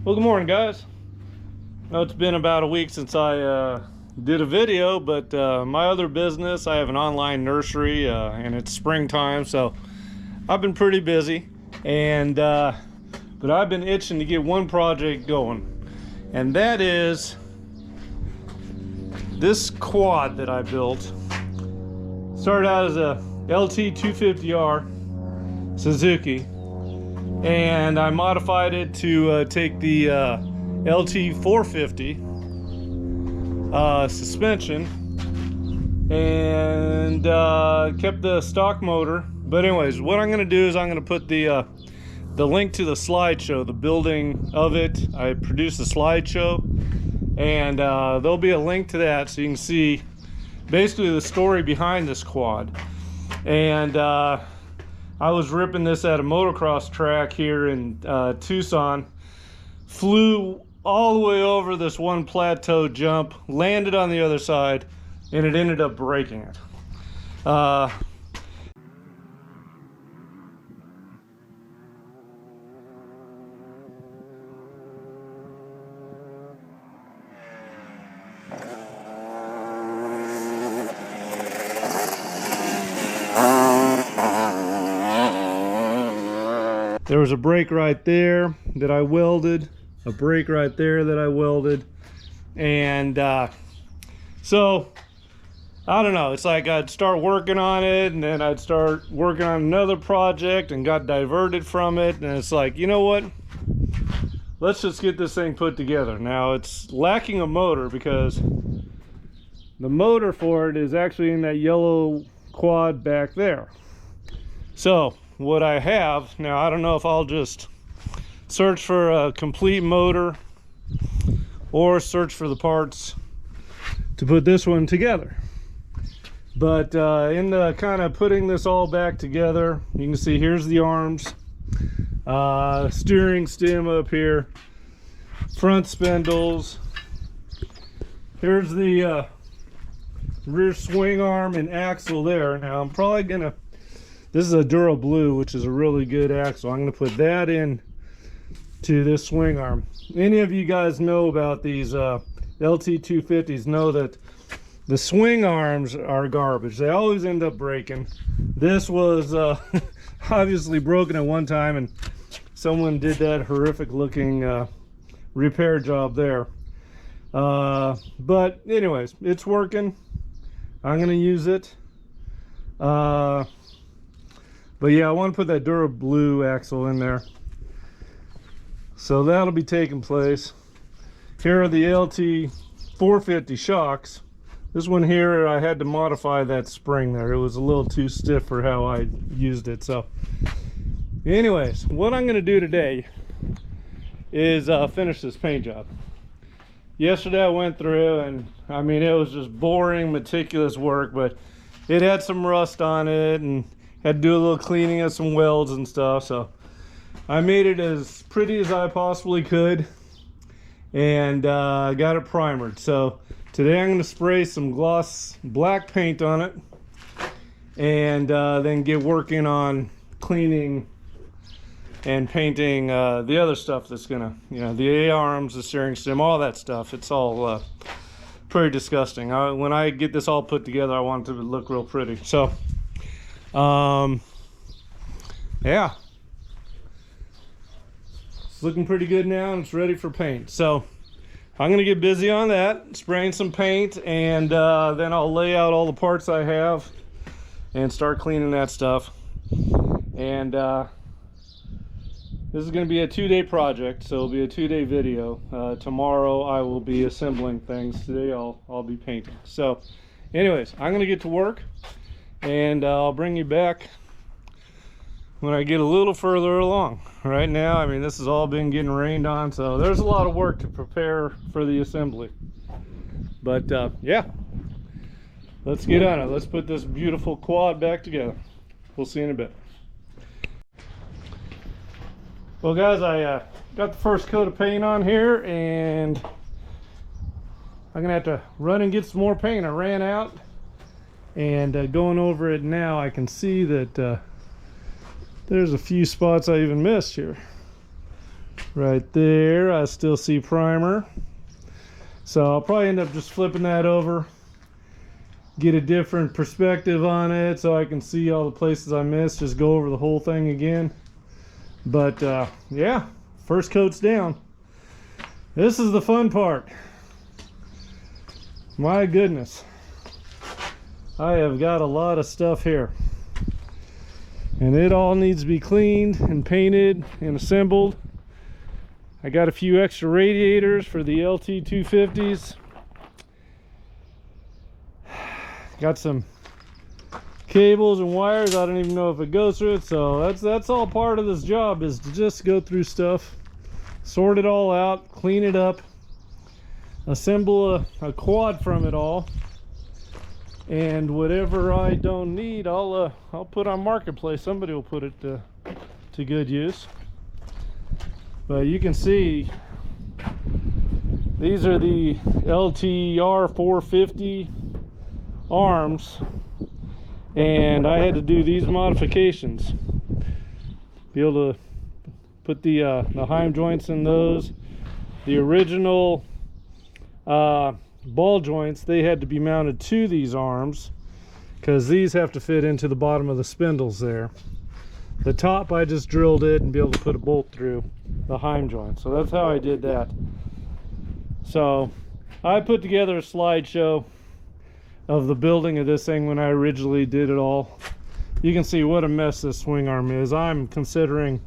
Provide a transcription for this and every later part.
Well, good morning, guys. I know it's been about a week since I did a video, but my other business, I have an online nursery, and it's springtime, so I've been pretty busy. And but I've been itching to get one project going, and that is this quad that I built. Started out as a LT250R Suzuki, and I modified it to take the LT450 suspension and kept the stock motor. But anyways, what I'm going to do is I'm going to put the link to the slideshow, the building of it. I produced a slideshow, and there'll be a link to that so you can see basically the story behind this quad. And I was ripping this at a motocross track here in Tucson, flew all the way over this one plateau jump, landed on the other side, and it ended up breaking it. There was a brake right there that I welded, a brake right there that I welded, and so I don't know, it's like I'd start working on it and then I'd start working on another project and got diverted from it, and it's like, you know what, let's just get this thing put together. Now it's lacking a motor because the motor for it is actually in that yellow quad back there. So what I have now, I don't know if I'll just search for a complete motor or search for the parts to put this one together. But in the kind of putting this all back together, you can see here's the arms, steering stem up here, front spindles, here's the rear swing arm and axle there. Now I'm probably gonna, this is a Dura Blue, which is a really good axle. I'm gonna put that in to this swing arm. Any of you guys know about these LT250s know that the swing arms are garbage. They always end up breaking. This was obviously broken at one time, and someone did that horrific looking repair job there. But anyways, it's working. I'm gonna use it. But yeah, I want to put that Dura Blue axle in there. So that'll be taking place. Here are the LT450 shocks. This one here, I had to modify that spring there. It was a little too stiff for how I used it. So anyways, what I'm going to do today is finish this paint job. Yesterday I went through, and I mean, it was just boring, meticulous work, but it had some rust on it and had to do a little cleaning of some welds and stuff. So I made it as pretty as I possibly could, and got it primered. So today I'm going to spray some gloss black paint on it, and then get working on cleaning and painting the other stuff that's gonna, you know, the A-arms, the steering stem, all that stuff. It's all pretty disgusting. When I get this all put together, I want it to look real pretty. So yeah, it's looking pretty good now, and it's ready for paint. So I'm gonna get busy on that, spraying some paint, and then I'll lay out all the parts I have and start cleaning that stuff. And this is going to be a 2-day project, so it'll be a 2-day video. Tomorrow I will be assembling things. Today I'll be painting. So anyways, I'm going to get to work, and I'll bring you back when I get a little further along. Right now, I mean, this has all been getting rained on, so there's a lot of work to prepare for the assembly. But yeah, let's get on it. Let's put this beautiful quad back together. We'll see you in a bit. Well guys, I got the first coat of paint on here, and I'm gonna have to run and get some more paint. I ran out, and going over it now, I can see that there's a few spots I even missed here. Right there, I still see primer. So I'll probably end up just flipping that over, get a different perspective on it so I can see all the places I missed, just go over the whole thing again. But yeah, first coat's down. This is the fun part. My goodness, I have got a lot of stuff here, and it all needs to be cleaned and painted and assembled. I got a few extra radiators for the LT250s. Got some cables and wires. I don't even know if it goes through it. So that's all part of this job, is to just go through stuff, sort it all out, clean it up, assemble a quad from it all, and whatever I don't need, I'll put on Marketplace. Somebody will put it to good use. But you can see these are the LTR 450 arms, and I had to do these modifications. Be able to put the heim joints in those. The original ball joints, they had to be mounted to these arms because these have to fit into the bottom of the spindles there. The top, I just drilled it and be able to put a bolt through the heim joint. So that's how I did that. So I put together a slideshow of the building of this thing when I originally did it all. You can see what a mess this swing arm is. I'm considering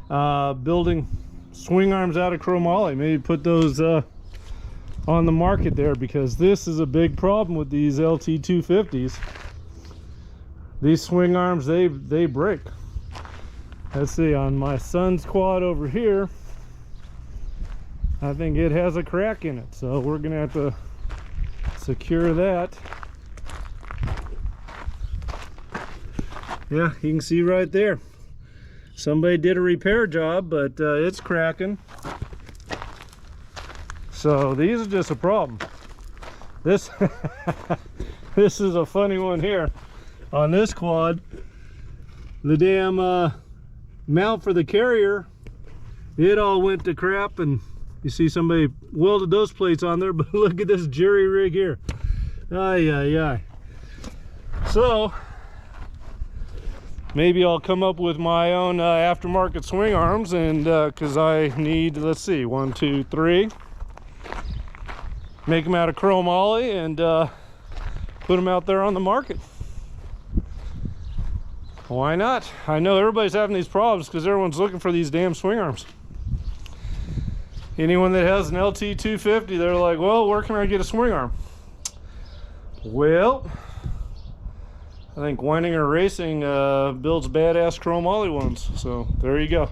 building swing arms out of chromoly. Maybe put those on the market there, because this is a big problem with these LT250s. These swing arms, they break. Let's see, on my son's quad over here, I think it has a crack in it, so we're gonna have to secure that. Yeah, you can see right there, somebody did a repair job, but it's cracking. So these are just a problem. This this is a funny one here. On this quad, the damn mount for the carrier, it all went to crap, and you see somebody welded those plates on there. But look at this jerry rig here. Ay, ay, ay. So maybe I'll come up with my own aftermarket swing arms, and because I need, let's see, 1, 2, 3, make them out of chromoly and put them out there on the market. Why not? I know everybody's having these problems because everyone's looking for these damn swing arms. Anyone that has an LT250, they're like, well, where can I get a swing arm? Well, I think Weininger Racing builds badass chromoly ones. So there you go.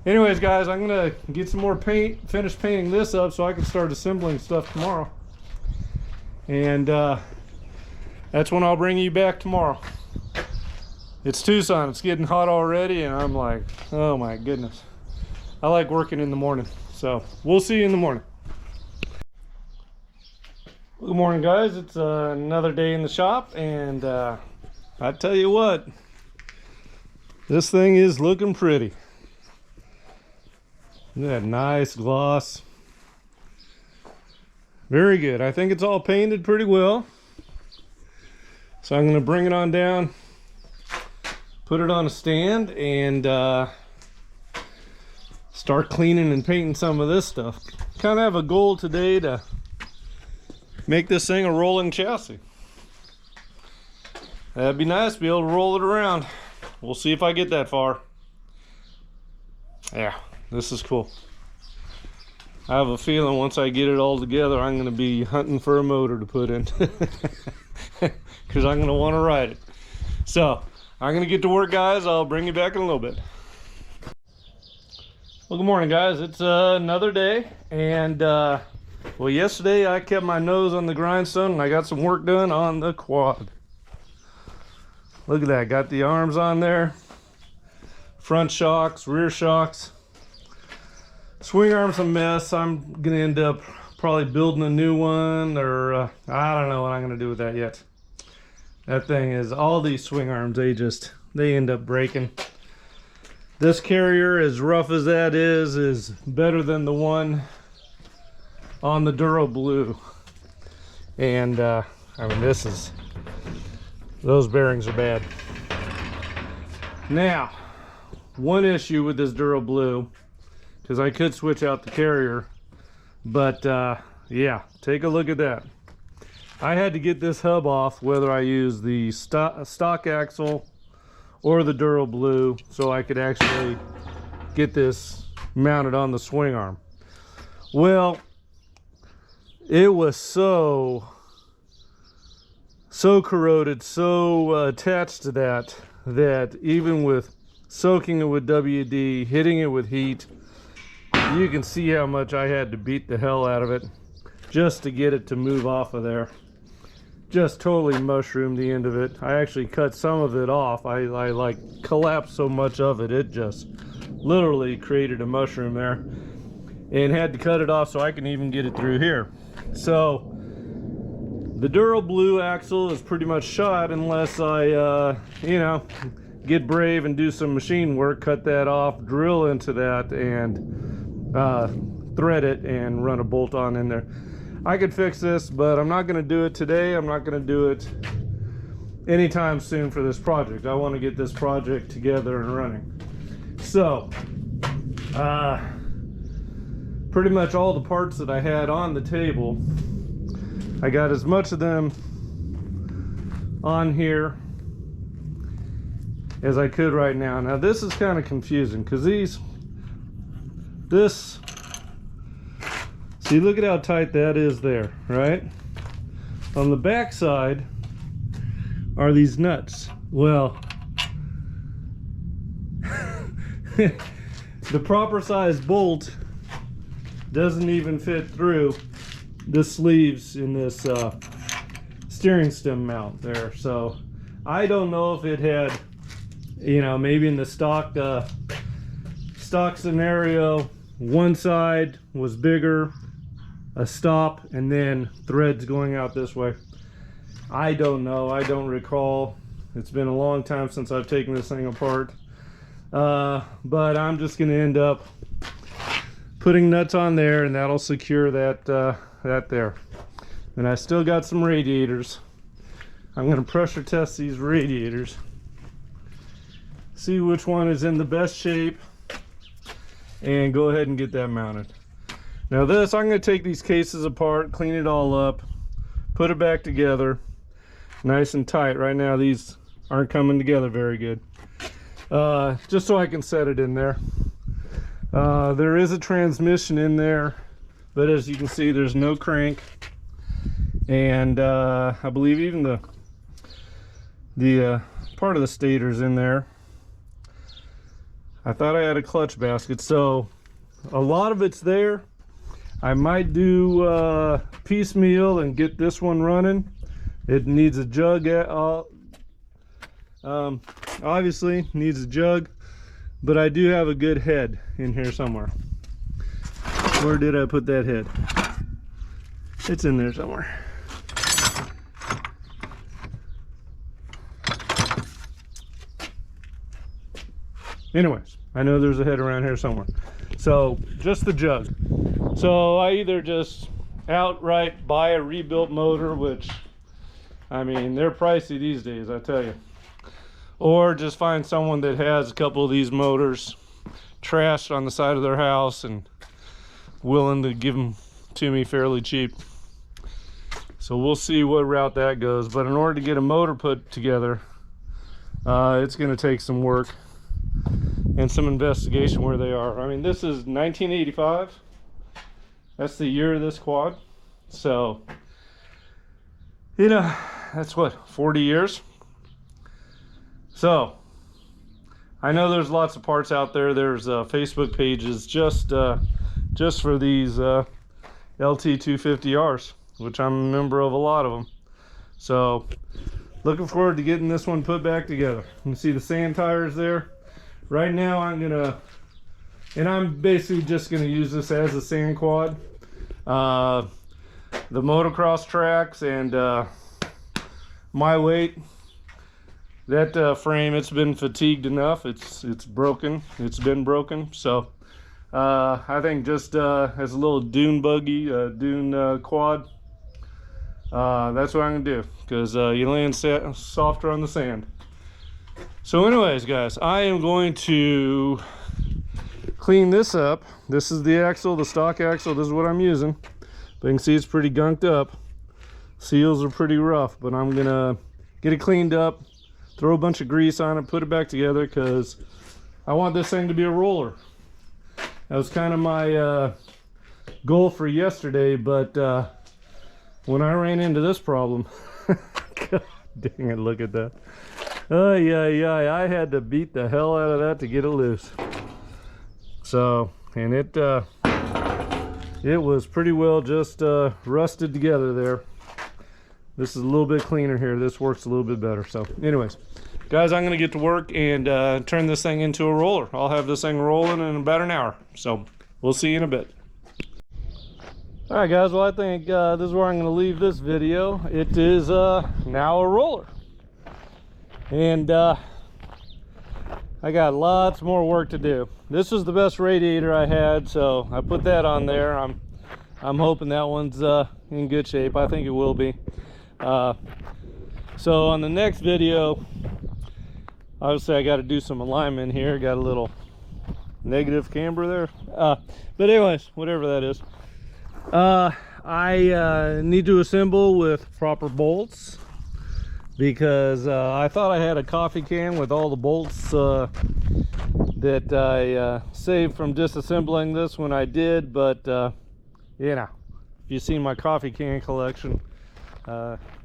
Anyways, guys, I'm gonna get some more paint, finish painting this up so I can start assembling stuff tomorrow. And that's when I'll bring you back tomorrow. It's Tucson, it's getting hot already, and I'm like, oh my goodness. I like working in the morning, so we'll see you in the morning. Good morning, guys. It's another day in the shop, and I tell you what, this thing is looking pretty. Look at that nice gloss. Very good. I think it's all painted pretty well. So I'm going to bring it on down, put it on a stand, and start cleaning and painting some of this stuff. Kind of have a goal today to make this thing a rolling chassis. That'd be nice to be able to roll it around. We'll see if I get that far. Yeah, this is cool. I have a feeling once I get it all together, I'm going to be hunting for a motor to put in. Because I'm going to want to ride it. So I'm going to get to work, guys. I'll bring you back in a little bit. Well, good morning, guys. It's another day, and well, yesterday I kept my nose on the grindstone and I got some work done on the quad. Look at that, got the arms on there, front shocks, rear shocks. Swing arm's a mess. I'm gonna end up probably building a new one, or I don't know what I'm gonna do with that yet. That thing is, all these swing arms, they end up breaking. This carrier, as rough as that is better than the one on the Duro Blue. And I mean, those bearings are bad. Now, one issue with this Duro Blue, because I could switch out the carrier, but yeah, take a look at that. I had to get this hub off whether I use the stock axle or the Duro Blue, so I could actually get this mounted on the swing arm. Well, it was so corroded, so attached to that even with soaking it with WD, hitting it with heat, you can see how much I had to beat the hell out of it just to get it to move off of there. Just totally mushroomed the end of it. I actually cut some of it off. I like collapsed so much of it, it just literally created a mushroom there, and had to cut it off so I can even get it through here. So the Duro Blue axle is pretty much shot unless I you know, get brave and do some machine work, cut that off, drill into that, and thread it and run a bolt on in there. I could fix this, but I'm not going to do it today. I'm not going to do it anytime soon for this project. I want to get this project together and running. So pretty much all the parts that I had on the table, I got as much of them on here as I could right now. Now this is kind of confusing because see, look at how tight that is there, right? On the back side are these nuts. Well, the proper size bolt doesn't even fit through the sleeves in this steering stem mount there. So I don't know if it had, you know, maybe in the stock scenario, one side was bigger, a stop, and then threads going out this way. I don't know. I don't recall. It's been a long time since I've taken this thing apart. But I'm just going to end up putting nuts on there, and that'll secure that there. And I still got some radiators. I'm going to pressure test these radiators, see which one is in the best shape, and go ahead and get that mounted. Now this, I'm going to take these cases apart, clean it all up, put it back together nice and tight. Right now these aren't coming together very good, just so I can set it in there. There is a transmission in there, but as you can see, there's no crank, and I believe even the part of the stator's in there. I thought I had a clutch basket, so a lot of it's there. I might do piecemeal and get this one running. It needs a jug, obviously needs a jug, but I do have a good head in here somewhere. Where did I put that head? It's in there somewhere. Anyways, I know there's a head around here somewhere. So just the jug. So I either just outright buy a rebuilt motor, which, I mean, they're pricey these days, I tell you, or just find someone that has a couple of these motors trashed on the side of their house and willing to give them to me fairly cheap. So we'll see what route that goes. But in order to get a motor put together, it's going to take some work and some investigation where they are. I mean, this is 1985. That's the year of this quad. So, you know, that's what, 40 years? So, I know there's lots of parts out there. There's Facebook pages just for these LT250Rs, which I'm a member of a lot of them. So, looking forward to getting this one put back together. You can see the sand tires there. Right now I'm basically just gonna use this as a sand quad. The motocross tracks and my weight, that frame, it's been fatigued enough. It's broken. It's been broken. So I think just as a little dune buggy, dune quad, that's what I'm gonna do, because you land softer on the sand. So anyways, guys, I am going to clean this up. This is the axle, the stock axle. This is what I'm using. But you can see it's pretty gunked up. Seals are pretty rough, but I'm gonna get it cleaned up, throw a bunch of grease on it, put it back together, because I want this thing to be a roller. That was kind of my goal for yesterday, but when I ran into this problem, God dang it, look at that. Oh yeah, I had to beat the hell out of that to get it loose. So, and it was pretty well just rusted together there. This is a little bit cleaner here. This works a little bit better. So anyways, guys, I'm gonna get to work and turn this thing into a roller. I'll have this thing rolling in about an hour. So we'll see you in a bit. All right, guys, well, I think this is where I'm gonna leave this video. It is now a roller. And I got lots more work to do. This was the best radiator I had, so I put that on there. I'm hoping that one's in good shape. I think it will be. So on the next video, obviously I got to do some alignment here. Got a little negative camber there. But anyways, whatever that is. I need to assemble with proper bolts, because I thought I had a coffee can with all the bolts that I saved from disassembling this when I did, but you know, if you've seen my coffee can collection,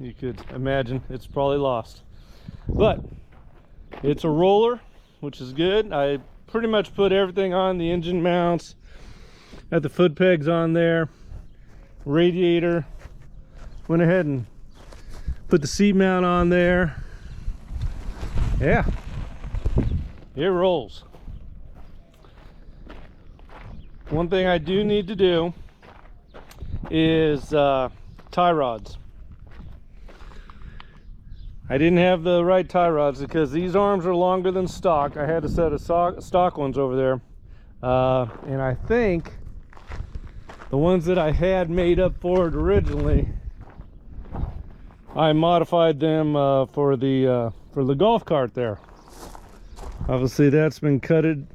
you could imagine it's probably lost. But it's a roller, which is good. I pretty much put everything on: the engine mounts, got the foot pegs on there, radiator, went ahead and put the seat mount on there. Yeah, it rolls. One thing I do need to do is tie rods. I didn't have the right tie rods because these arms are longer than stock. I had a set of stock ones over there, and I think the ones that I had made up for it originally, I modified them for the golf cart there. Obviously that's been cutted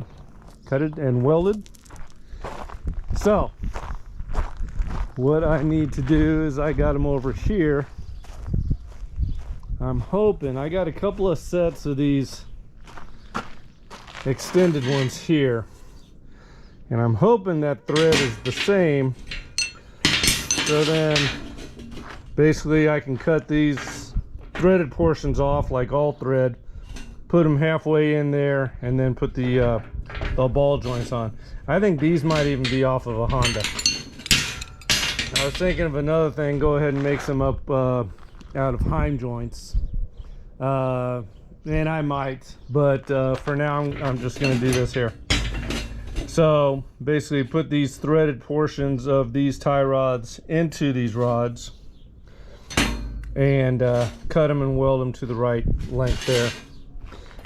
and welded. So what I need to do is, I got them over here. I'm hoping, I got a couple of sets of these extended ones here, and I'm hoping that thread is the same, so then basically I can cut these threaded portions off like all thread, put them halfway in there, and then put the ball joints on. I think these might even be off of a Honda. I was thinking of another thing, go ahead and make some up out of Heim joints, and I might, but for now I'm just going to do this here. So basically put these threaded portions of these tie rods into these rods, and cut them and weld them to the right length there.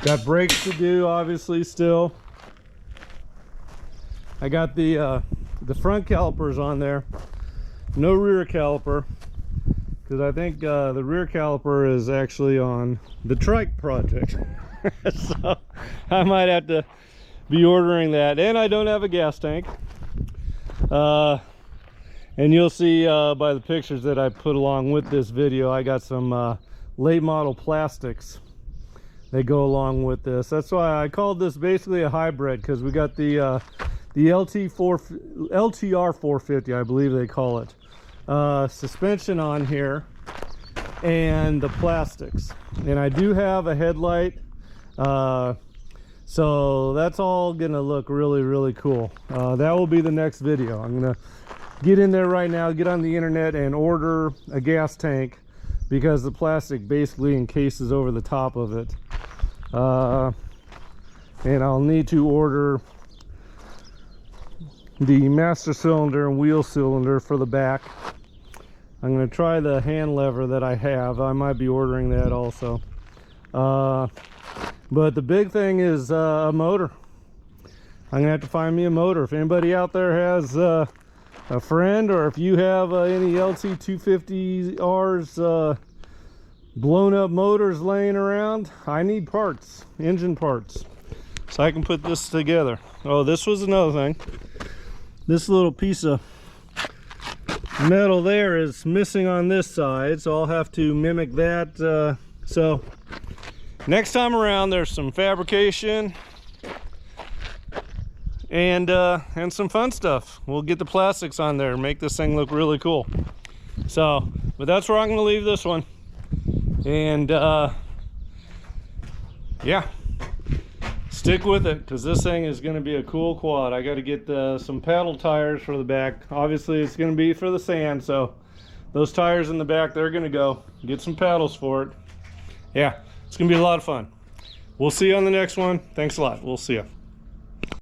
Got brakes to do, obviously. Still I got the front calipers on there, no rear caliper, because I think the rear caliper is actually on the trike project. So I might have to be ordering that. And I don't have a gas tank, and you'll see by the pictures that I put along with this video, I got some late model plastics that go along with this. That's why I called this basically a hybrid, because we got the LTR 450, I believe they call it, suspension on here, and the plastics. And I do have a headlight, so that's all gonna look really cool. That will be the next video. I'm gonna get in there right now, get on the internet and order a gas tank, because the plastic basically encases over the top of it. And I'll need to order the master cylinder and wheel cylinder for the back. I'm going to try the hand lever that I have. I might be ordering that also. But the big thing is a motor. I'm gonna have to find me a motor. If anybody out there has a friend, or if you have any LT250Rs blown up motors laying around, I need parts, engine parts, so I can put this together. Oh, this was another thing. This little piece of metal there is missing on this side, so I'll have to mimic that. So next time around, there's some fabrication and some fun stuff. We'll get the plastics on there and make this thing look really cool. So, but that's where I'm gonna leave this one. And yeah, stick with it, because this thing is going to be a cool quad. I got to get some paddle tires for the back. Obviously it's going to be for the sand, so those tires in the back, they're going to go. Get some paddles for it. Yeah, it's going to be a lot of fun. We'll see you on the next one. Thanks a lot. We'll see you.